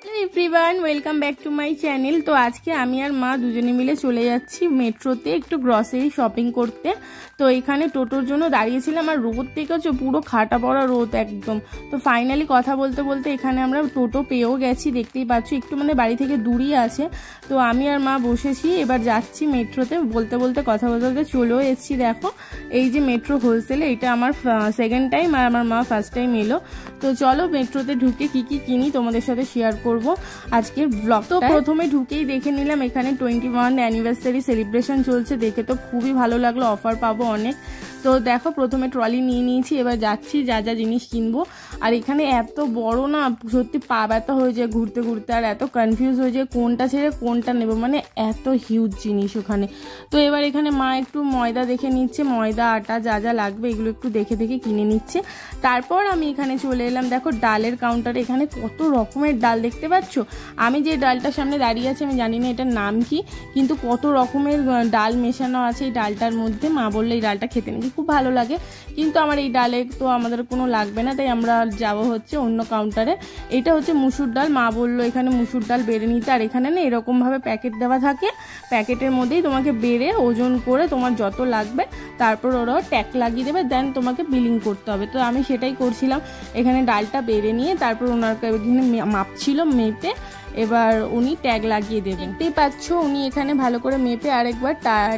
Everyone welcome back to my channel. তো আজকে আমি আর মা দুজনে মিলে চলে যাচ্ছি মেট্রোতে একটু গ্রসারি শপিং করতে। তো এখানে টোটোর জন্য দাঁড়িয়েছিলাম, আর রোদ দেখেছো পুরো খাটা পড়া রোদ একদম। তো ফাইনালি কথা বলতে বলতে এখানে আমরা টোটো পেয়েও গেছি, দেখতেই পাচ্ছ একটু মানে বাড়ি থেকে দূরই আছে। তো আমি আর মা বসেছি, এবার যাচ্ছি মেট্রোতে। বলতে বলতে কথা বলতে বলতে চলেও এসেছি। দেখো এই যে মেট্রো হোলসেলে, এটা আমার সেকেন্ড টাইম আর আমার মা ফার্স্ট টাইম এলো। তো চলো মেট্রোতে ঢুকে কি কি কিনি তোমাদের সাথে শেয়ার করব আজকের ব্লগ। তো প্রথমে ঢুকেই দেখে নিলাম এখানে 21 অ্যানিভার্সারি সেলিব্রেশন চলছে, দেখে তো খুবই ভালো লাগলো, অফার পাবো অনেক। তো দেখো প্রথমে ট্রলি নিয়ে নিয়েছি, এবার যাচ্ছি যা যা জিনিস কিনবো। আর এখানে এত বড় না, সত্যি পা ব্যথা হয়ে যায় ঘুরতে ঘুরতে, আর এত কনফিউজ হয়ে যায় কোনটা ছেড়ে কোনটা নেবো, মানে এত হিউজ জিনিস ওখানে। তো এবার এখানে মা একটু ময়দা দেখে নিচ্ছে, ময়দা আটা যা যা লাগবে এগুলো একটু দেখে দেখে কিনে নিচ্ছে। তারপর আমি এখানে চলে এলাম, দেখো ডালের কাউন্টারে। এখানে কত রকমের ডাল দেখতে পাচ্ছ। আমি যে ডালটার সামনে দাঁড়িয়ে আছি আমি জানি না এটার নাম কি, কিন্তু কত রকমের ডাল মেশানো আছে এই ডালটার মধ্যে। মা বললে এই ডালটা খেতে নাকি খুব ভালো লাগে, কিন্তু আমার এই ডালে তো আমাদের কোনো লাগবে না, তাই আমরা যাব হচ্ছে অন্য কাউন্টারে। এটা হচ্ছে মুসুর ডাল, মা বললো এখানে মুসুর ডাল বেড়ে নিতে। আর এখানে না এরকমভাবে প্যাকেট দেওয়া থাকে, প্যাকেটের মধ্যেই তোমাকে বেড়ে ওজন করে তোমার যত লাগবে তারপর ওরাও ট্যাগ লাগিয়ে দেবে, দেন তোমাকে বিলিং করতে হবে। তো আমি সেটাই করছিলাম, এখানে ডালটা বেড়ে নিয়ে তারপর ওনার এখানে মাপছিল, মেপে এবার উনি ট্যাগ লাগিয়ে দেবেন। দেখতেই পাচ্ছ উনি এখানে ভালো করে মেপে আরেকবার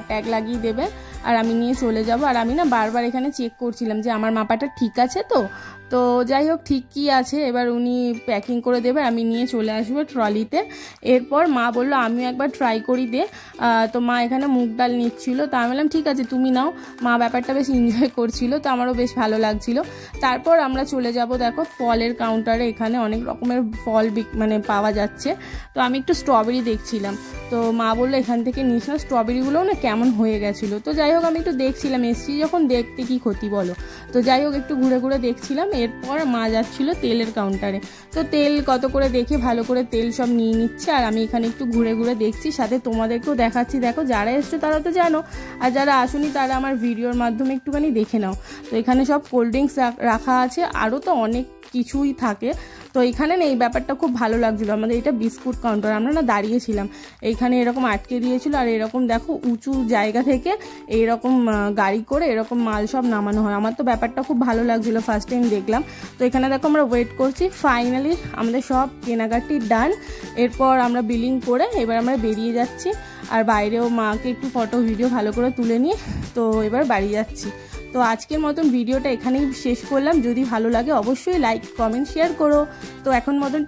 ট্যাগ লাগিয়ে দেবে, আর আমি নিয়ে চলে যাব। আর আমি না বারবার এখানে চেক করছিলাম যে আমার মাপাটা ঠিক আছে। তো যাই হোক ঠিক কি আছে, এবার উনি প্যাকিং করে দেবে, আমি নিয়ে চলে আসবো ট্রলিতে। এরপর মা বললো আমিও একবার ট্রাই করি দে। তো মা এখানে মুগ ডাল নিচ্ছিল, তো আমি বললাম ঠিক আছে তুমি নাও। মা ব্যাপারটা বেশ এনজয় করছিল, তো আমারও বেশ ভালো লাগছিল। তারপর আমরা চলে যাব দেখো ফলের কাউন্টারে। এখানে অনেক রকমের ফল মানে পাওয়া যাচ্ছে। তো আমি একটু স্ট্রবেরি দেখছিলাম, তো মা বললো এখান থেকে নিস না, স্ট্রবেরিগুলোও না কেমন হয়ে গেছিলো। তো যাই হোক আমি একটু দেখছিলাম, এসছি যখন দেখতে কি ক্ষতি বলো। তো যাই হোক একটু ঘুরে ঘুরে দেখছিলাম। এরপর মা যাচ্ছিলো তেলের কাউন্টারে, তো তেল কত করে দেখে ভালো করে তেল সব নিয়ে নিচ্ছে, আর আমি এখানে একটু ঘুরে ঘুরে দেখছি, সাথে তোমাদেরকেও দেখাচ্ছি। দেখো যারা এসছো তারা তো জানো, আর যারা আসুনি তারা আমার ভিডিওর মাধ্যমে একটুখানি দেখে নাও। তো এখানে সব কোল্ড ড্রিঙ্কস রাখা আছে, আরও তো অনেক কিছুই থাকে। তো এখানে না এই ব্যাপারটা খুব ভালো লাগছিলো। আমাদের এটা বিস্কুট কাউন্টার, আমরা না দাঁড়িয়েছিলাম এইখানে, এরকম আটকে দিয়েছিল, আর এরকম দেখো উঁচু জায়গা থেকে এইরকম গাড়ি করে এরকম মাল সব নামানো হয়। আমার তো ব্যাপারটা খুব ভালো লাগছিলো, ফার্স্ট টাইম দেখলাম। তো এখানে দেখো আমরা ওয়েট করছি, ফাইনালি আমাদের সব কেনাকাটি ডান। এরপর আমরা বিলিং করে এবার আমরা বেরিয়ে যাচ্ছি, আর বাইরেও মাকে একটু ফটো ভিডিও ভালো করে তুলে নিয়ে তো এবার বাড়ি যাচ্ছি। তো আজকের মতন ভিডিওটা এখানেই শেষ করলাম। যদি ভালো লাগে অবশ্যই লাইক কমেন্ট শেয়ার করো। তো এখন মতন